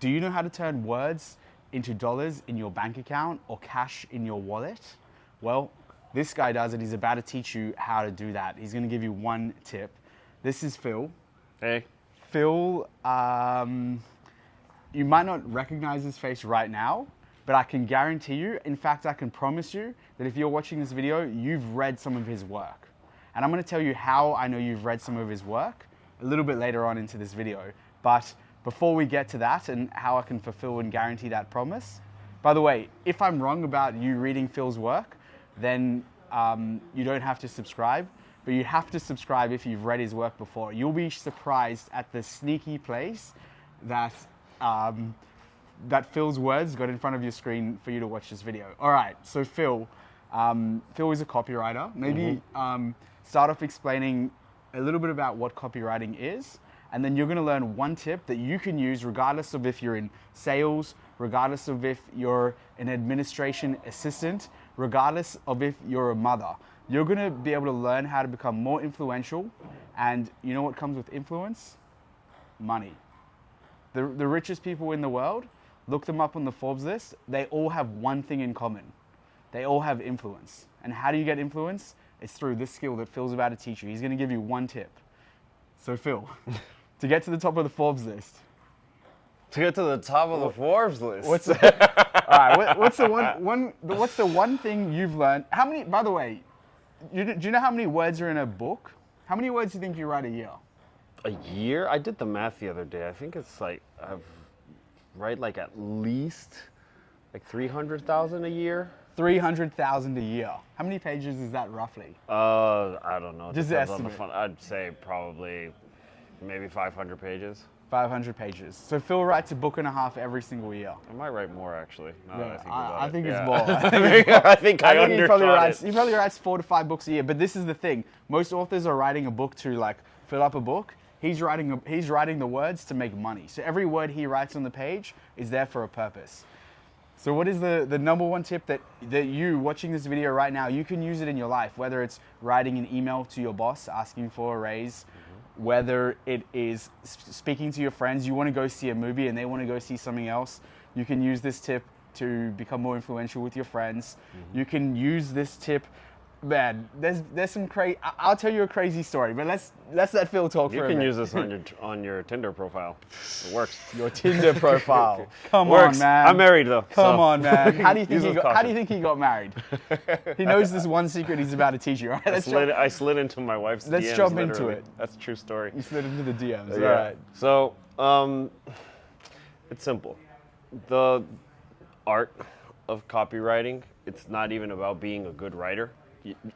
Do you know how to turn words into dollars in your bank account or cash in your wallet? Well, this guy does it. He's about to teach you how to do that. He's going to give you one tip. This is Phil. Hey. Phil, you might not recognize his face right now, but I can guarantee you, in fact, I can promise you that if you're watching this video, you've read some of his work. And I'm going to tell you how I know you've read some of his work a little bit later on into this video. But before we get to that and how I can fulfill and guarantee that promise, by the way, if I'm wrong about you reading Phil's work, then you don't have to subscribe, but you have to subscribe if you've read his work before. You'll be surprised at the sneaky place that that Phil's words got in front of your screen for you to watch this video. All right, so Phil is a copywriter. Maybe start off explaining a little bit about what copywriting is, and then you're gonna learn one tip that you can use regardless of if you're in sales, regardless of if you're an administration assistant, regardless of if you're a mother. You're gonna be able to learn how to become more influential, and you know what comes with influence? Money. The richest people in the world, look them up on the Forbes list, they all have one thing in common. They all have influence. And how do you get influence? It's through this skill that Phil's about to teach you. He's gonna give you one tip. So Phil, to get to the top of the Forbes list. To get to the top of the Forbes list. What's the, all right, what's the one thing you've learned? How many, by the way, do you know how many words are in a book? How many words do you think you write a year? A year? I did the math the other day. I think it's like, write like at least like 300,000 a year. 300,000 a year. How many pages is that roughly? I don't know. Just Depends on estimate. I'd say probably maybe 500 pages. 500 pages. So Phil writes a book and a half every single year. I might write more actually. Now that I think about I it. think Yeah. it's more. I think I he probably undershot it. he writes 4 to 5 books a year. But this is the thing: most authors are writing a book to like fill up a book. He's writing the words to make money. So every word he writes on the page is there for a purpose. So what is the number one tip that you watching this video right now, you can use it in your life, whether it's writing an email to your boss asking for a raise, whether it is speaking to your friends, you want to go see a movie and they want to go see something else, you can use this tip to become more influential with your friends. You can use this tip, man, there's some crazy, I'll tell you a crazy story, but let's let Phil talk You for a can minute. use this on your Tinder profile. It works. Your Tinder profile. Come Works. on, man. I'm married though. Come so. on, man. How do you think Use with how do caution. you think he got married? He knows this one secret he's about to teach you, right? I slid into my wife's Let's DMs, jump into literally. it. That's a true story. You slid into the DMs. Yeah. All right. So, it's simple. The art of copywriting, it's not even about being a good writer.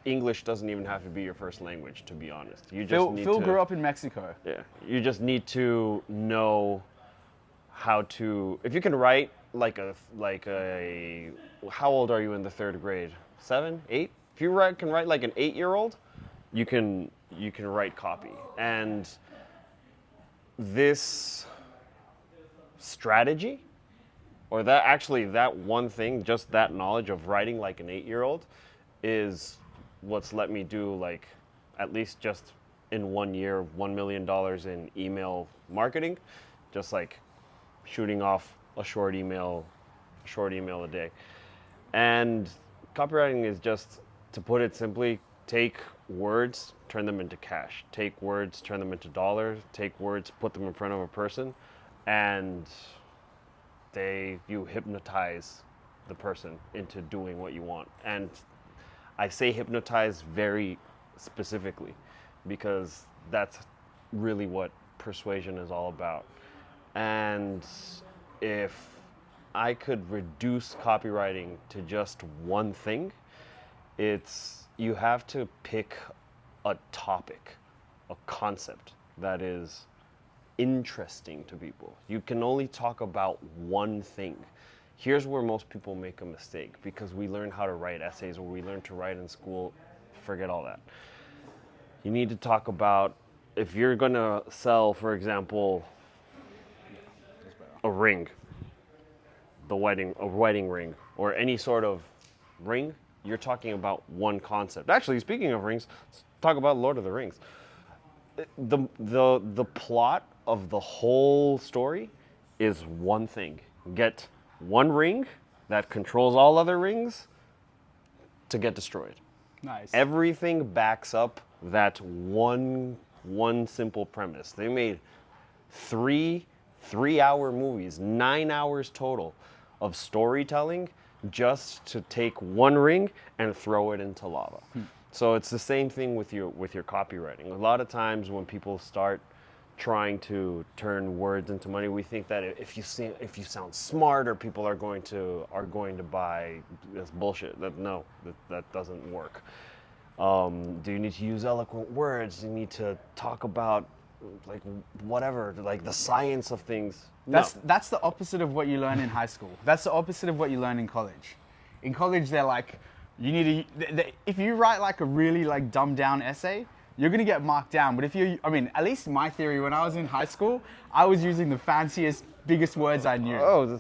English doesn't even have to be your first language, to be honest. You just need Phil to, grew up in Mexico. Yeah, you just need to know how to. If you can write like a, how old are you in the 3rd grade? 7, 8? If you can write like an 8-year-old, you can write copy. And this strategy, or that one thing, just that knowledge of writing like an 8-year-old, is what's let me do like at least just in 1 year $1 million in email marketing, just like shooting off a short email a day. And copywriting is just, to put it simply, take words, turn them into cash. Take words, turn them into dollars. Take words, put them in front of a person, and you hypnotize the person into doing what you want. And I say hypnotize very specifically because that's really what persuasion is all about. And if I could reduce copywriting to just one thing, it's you have to pick a topic, a concept that is interesting to people. You can only talk about one thing. Here's where most people make a mistake, because we learn how to write essays, or we learn to write in school. Forget all that. You need to talk about, if you're going to sell, for example, a ring, a wedding ring, or any sort of ring, you're talking about one concept. Actually, speaking of rings, let's talk about Lord of the Rings. The plot of the whole story is one thing. Get one ring that controls all other rings to get destroyed. Nice. Everything backs up that one simple premise. They made three-hour movies, 9 hours total of storytelling just to take one ring and throw it into lava. So it's the same thing with your copywriting. A lot of times when people start trying to turn words into money, we think that if you sound smart, or people are going to buy this bullshit. That doesn't work. Do you need to use eloquent words? Do you need to talk about like whatever, like the science of things? That's the opposite of what you learn in high school. That's the opposite of what you learn in college. In college, they're like, you need to. If you write like a really like dumbed down essay, you're gonna get marked down. But at least my theory, when I was in high school, I was using the fanciest, biggest words I knew. Oh,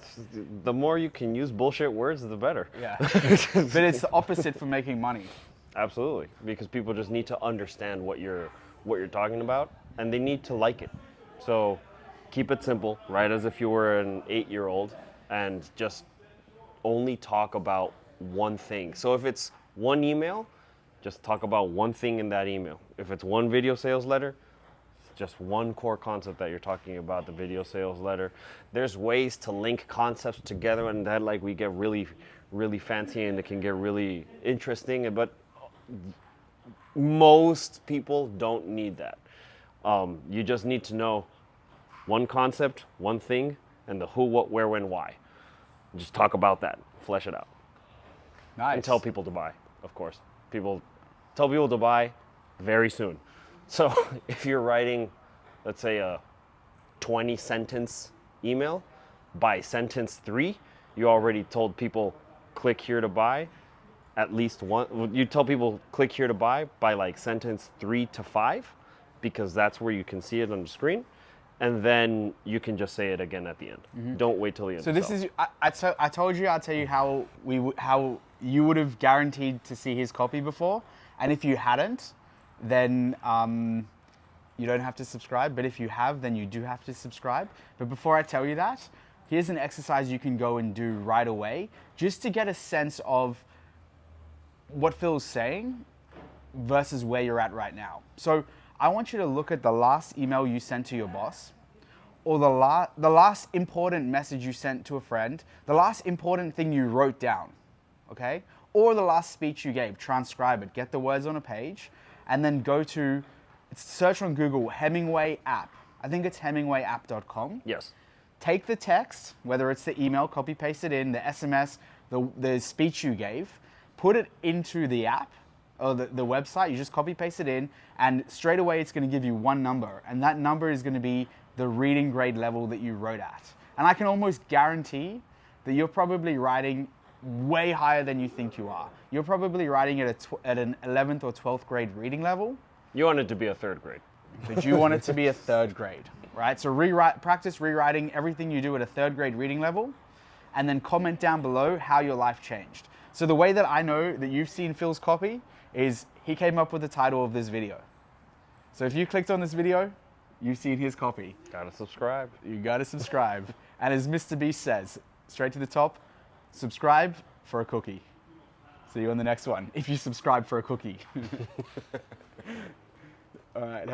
the more you can use bullshit words, the better. Yeah. But it's the opposite for making money. Absolutely, because people just need to understand what you're talking about, and they need to like it. So keep it simple, right? As if you were an 8-year-old, and just only talk about one thing. So if it's one email, just talk about one thing in that email. If it's one video sales letter, just one core concept that you're talking about, the video sales letter. There's ways to link concepts together, and that like we get really, really fancy, and it can get really interesting. But most people don't need that. You just need to know one concept, one thing, and the who, what, where, when, why. Just talk about that, flesh it out. Nice. And tell people to buy, of course. Tell people to buy very soon. So if you're writing, let's say, a 20-sentence email, by sentence 3, you already told people, click here to buy. At least one, you tell people, click here to buy by like sentence 3 to 5, because that's where you can see it on the screen. And then you can just say it again at the end. Mm-hmm. Don't wait till the end. So this is, I told you, I'll tell you how you would have guaranteed to see his copy before. And if you hadn't, then you don't have to subscribe. But if you have, then you do have to subscribe. But before I tell you that, here's an exercise you can go and do right away, just to get a sense of what Phil's saying versus where you're at right now. So I want you to look at the last email you sent to your boss, or the last important message you sent to a friend, the last important thing you wrote down, okay? Or the last speech you gave. Transcribe it, get the words on a page, and then search on Google Hemingway app. I think it's hemingwayapp.com. Yes. Take the text, whether it's the email, copy paste it in, the SMS, the speech you gave, put it into the app, or the website. You just copy paste it in, and straight away it's going to give you one number, and that number is going to be the reading grade level that you wrote at. And I can almost guarantee that you're probably writing way higher than you think you are. You're probably writing at an 11th or 12th grade reading level. You want it to be a 3rd grade. But you want it to be a 3rd grade, right? So practice rewriting everything you do at a 3rd grade reading level, and then comment down below how your life changed. So the way that I know that you've seen Phil's copy is he came up with the title of this video. So if you clicked on this video, you've seen his copy. Gotta subscribe. You gotta subscribe. And as Mr. Beast says, straight to the top, subscribe for a cookie. See you on the next one, if you subscribe for a cookie. All right.